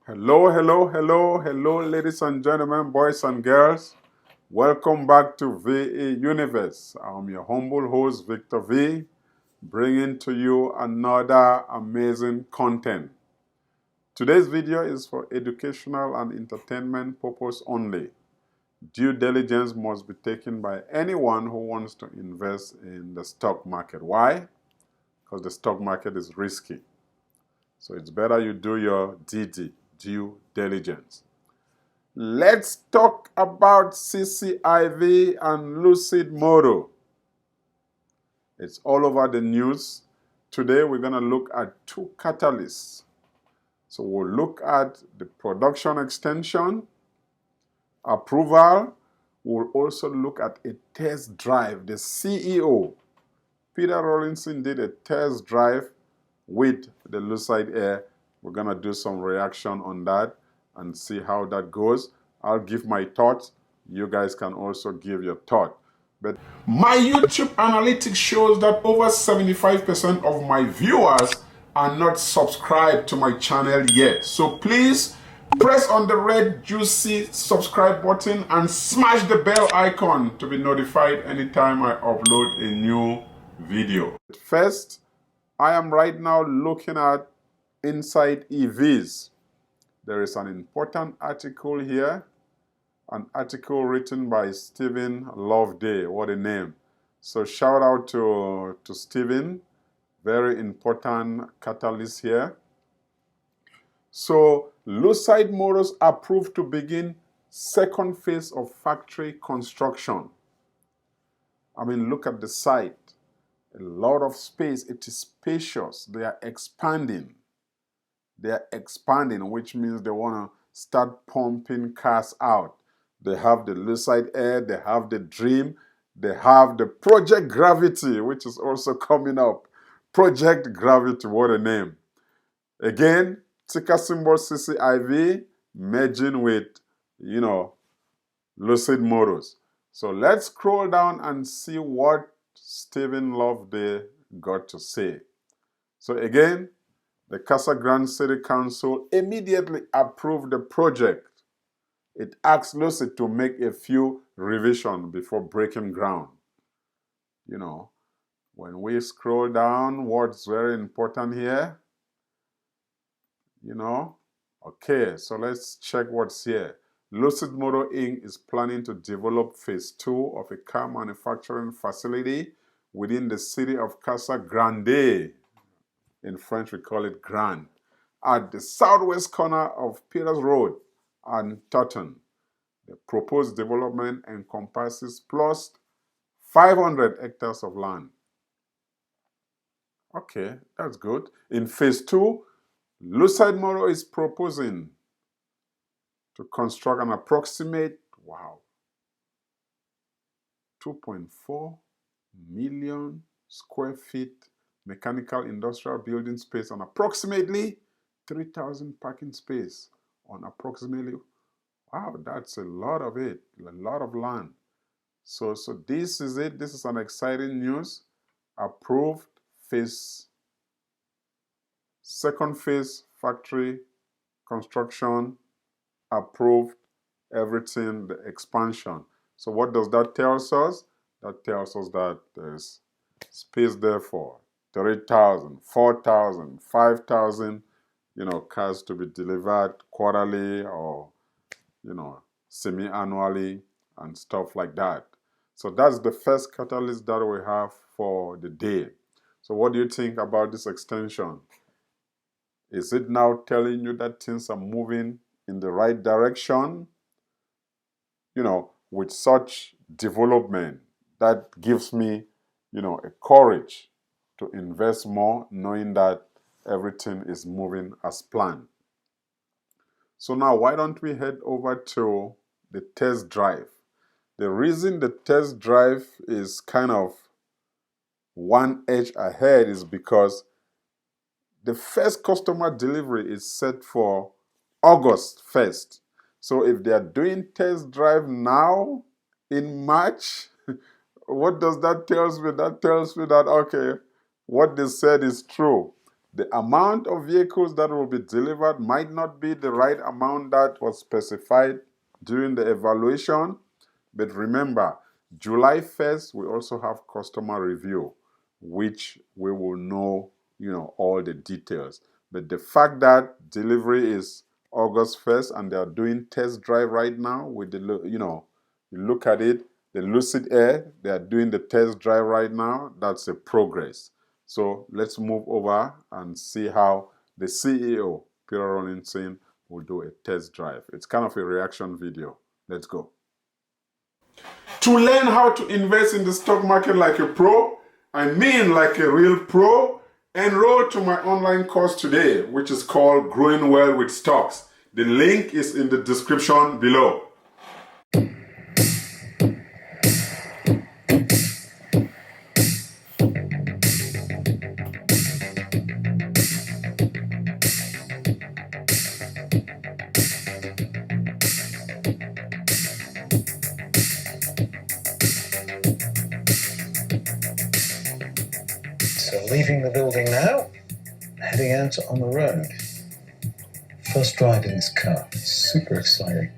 Hello, hello, hello, hello, ladies and gentlemen, boys and girls. Welcome back to VA Universe. I'm your humble host, Victor V, bringing to you another amazing content. Today's video is for educational and entertainment purpose only. Due diligence must be taken by anyone who wants to invest in the stock market. Why? Because the stock market is risky. So it's better you do your DD, due diligence. Let's talk about Cciv and Lucid Moto. It's all over the news. Today we're going to look at two catalysts. So we'll look at the production extension, approval. We'll also look at a test drive. The CEO, Peter Rawlinson, did a test drive with the Lucid Air. We're going to do some reaction on that and see how that goes. I'll give my thoughts. You guys can also give your thought. But my YouTube analytics shows that over 75% of my viewers are not subscribed to my channel yet. So please press on the red juicy subscribe button and smash the bell icon to be notified anytime I upload a new video. First, I am right now looking at Inside EVs. There is an important article here, an article written by Stephen Loveday. What a name. So shout out to Stephen, very important catalyst here. So Lucid Motors approved to begin second phase of factory construction. I mean, look at the site. A lot of space. It is spacious. They are expanding. They are expanding, which means they want to start pumping cars out. They have the Lucid Air, they have the Dream, they have the Project Gravity, which is also coming up. Project Gravity, what a name. Again, ticker symbol CCIV merging with, Lucid Motors. So let's scroll down and see what Stephen Loveday got to say. So again, the Casa Grande City Council immediately approved the project. It asked Lucid to make a few revisions before breaking ground. When we scroll down, what's very important here? Okay, so let's check what's here. Lucid Motor Inc. is planning to develop phase 2 of a car manufacturing facility within the city of Casa Grande. In French, we call it Grand, at the southwest corner of Peters Road and Taunton. The proposed development encompasses plus 500 hectares of land. Okay, that's good. In phase 2, Lucid Motor is proposing to construct an approximate, 2.4 million square feet mechanical industrial building space on approximately 3,000 parking space on approximately, that's a lot of it, a lot of land. So this is it. This is an exciting news. Approved second phase factory construction, approved everything, the expansion. So what does that tell us? That tells us that there's space there for 3,000, 4,000, 5,000, cars to be delivered quarterly or, semi-annually and stuff like that. So that's the first catalyst that we have for the day. So what do you think about this extension? Is it now telling you that things are moving in the right direction? With such development, that gives me, a courage to invest more, knowing that everything is moving as planned. So now, why don't we head over to the test drive? The reason the test drive is kind of one edge ahead is because the first customer delivery is set for August 1st. So if they are doing test drive now in March, what does that tell me? That tells me that, okay, what they said is true. The amount of vehicles that will be delivered might not be the right amount that was specified during the evaluation. But remember, July 1st, we also have customer review, which we will know, all the details. But the fact that delivery is August 1st and they are doing test drive right now with the, you look at it, the Lucid Air, they are doing the test drive right now. That's a progress. So let's move over and see how the CEO, Peter Rawlinson, will do a test drive. It's kind of a reaction video. Let's go. To learn how to invest in the stock market like a pro, I mean like a real pro, enroll to my online course today, which is called Growing Well with Stocks. The link is in the description below. So leaving the building now, heading out on the road. First drive in this car, super exciting.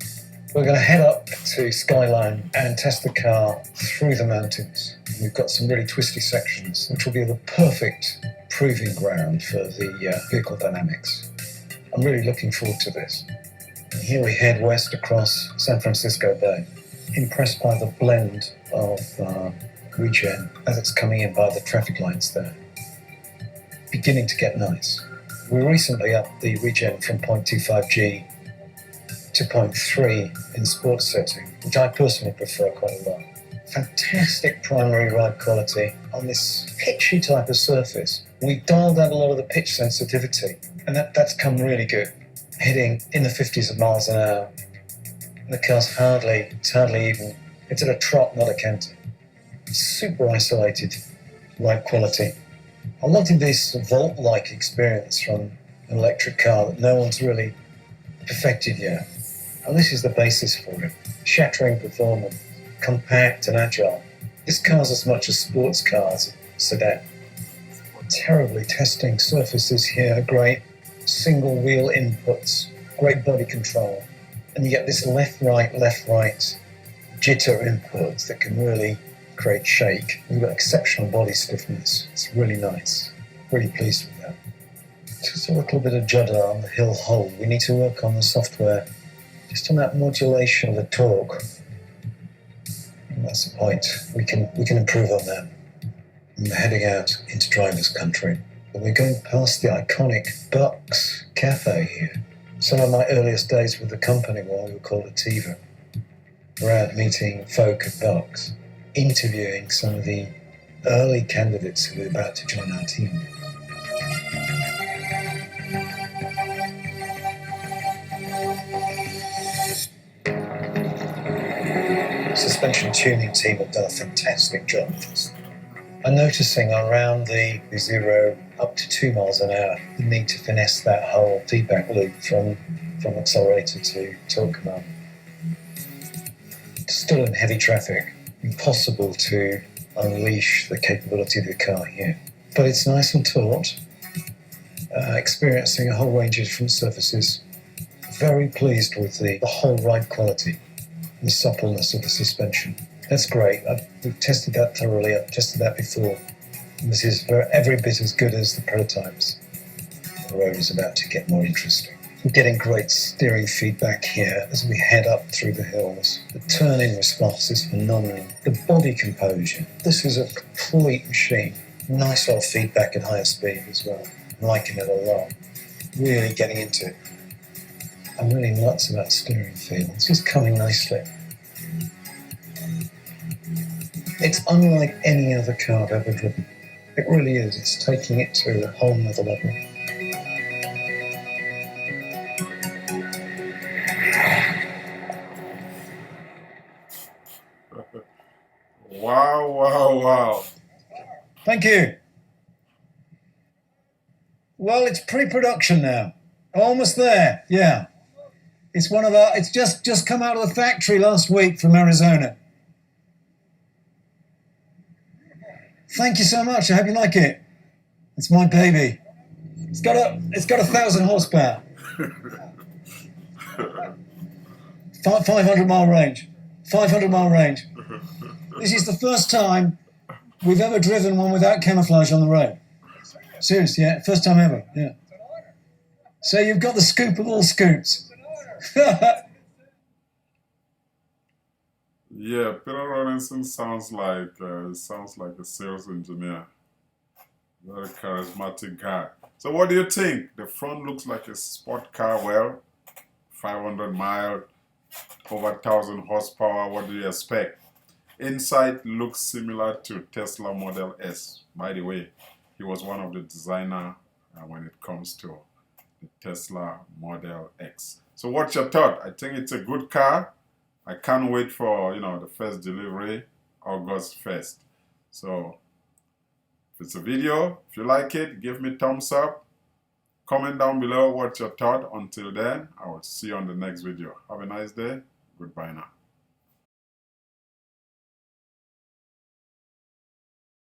We're going to head up to Skyline and test the car through the mountains. We've got some really twisty sections, which will be the perfect proving ground for the vehicle dynamics. I'm really looking forward to this. And here we head west across San Francisco Bay, impressed by the blend of regen as it's coming in by the traffic lights there. Beginning to get nice. We recently upped the regen from 0.25G to 0.3 in sports setting, which I personally prefer quite a lot. Fantastic primary ride quality on this pitchy type of surface. We dialed out a lot of the pitch sensitivity, and that's come really good. Hitting in the 50s of miles an hour. And the car's hardly even, it's at a trot, not a canter. Super isolated ride quality. I wanted this vault-like experience from an electric car that no one's really perfected yet. And this is the basis for it. Shattering performance, compact and agile. This car's as much a sports car as a sedan. Terribly testing surfaces here, great single wheel inputs, great body control. And you get this left-right jitter inputs that can really create shake. We've got exceptional body stiffness. It's really nice. Really pleased with that. Just a little bit of judder on the hill hold. We need to work on the software, just on that modulation of the torque. And that's the point. We can improve on that. And we're heading out into driver's country. And we're going past the iconic Bucks Cafe here. Some of my earliest days with the company while we were called Cciv. We're out meeting folk at Bucks, interviewing some of the early candidates who were about to join our team. The suspension tuning team have done a fantastic job with this. I'm noticing around the 0 up to 2 miles an hour, the need to finesse that whole feedback loop from accelerator to torque command. Still in heavy traffic, impossible to unleash the capability of the car here. But it's nice and taut, experiencing a whole range of different surfaces. Very pleased with the whole ride quality and the suppleness of the suspension. That's great. We've tested that thoroughly. I've tested that before. And this is every bit as good as the prototypes. The road is about to get more interesting. We're getting great steering feedback here as we head up through the hills. The turn-in response is phenomenal. The body composure. This is a complete machine. Nice old feedback at higher speed as well. I'm liking it a lot. Really getting into it. I'm really nuts about steering feel. It's just coming nicely. It's unlike any other car I've ever driven. It really is. It's taking it to a whole nother level. Wow, wow, wow. Thank you. Well, it's pre-production now. Almost there, yeah. It's just come out of the factory last week from Arizona. Thank you so much. I hope you like it. It's my baby. It's got 1,000 horsepower. 500 mile range. 500 mile range. This is the first time we've ever driven one without camouflage on the road. Seriously, yeah, first time ever, yeah. So you've got the scoop of all scoops. Yeah, Peter Rawlinson sounds like a sales engineer. Very charismatic guy. So what do you think? The front looks like a sport car. Well, 500 miles, over 1,000 horsepower. What do you expect? Inside looks similar to Tesla Model S. By the way, he was one of the designers when it comes to the Tesla Model X. So what's your thought? I think it's a good car. I can't wait for, the first delivery, August 1st. So if it's a video, if you like it, give me thumbs up. Comment down below what's your thought. Until then, I will see you on the next video. Have a nice day. Goodbye now.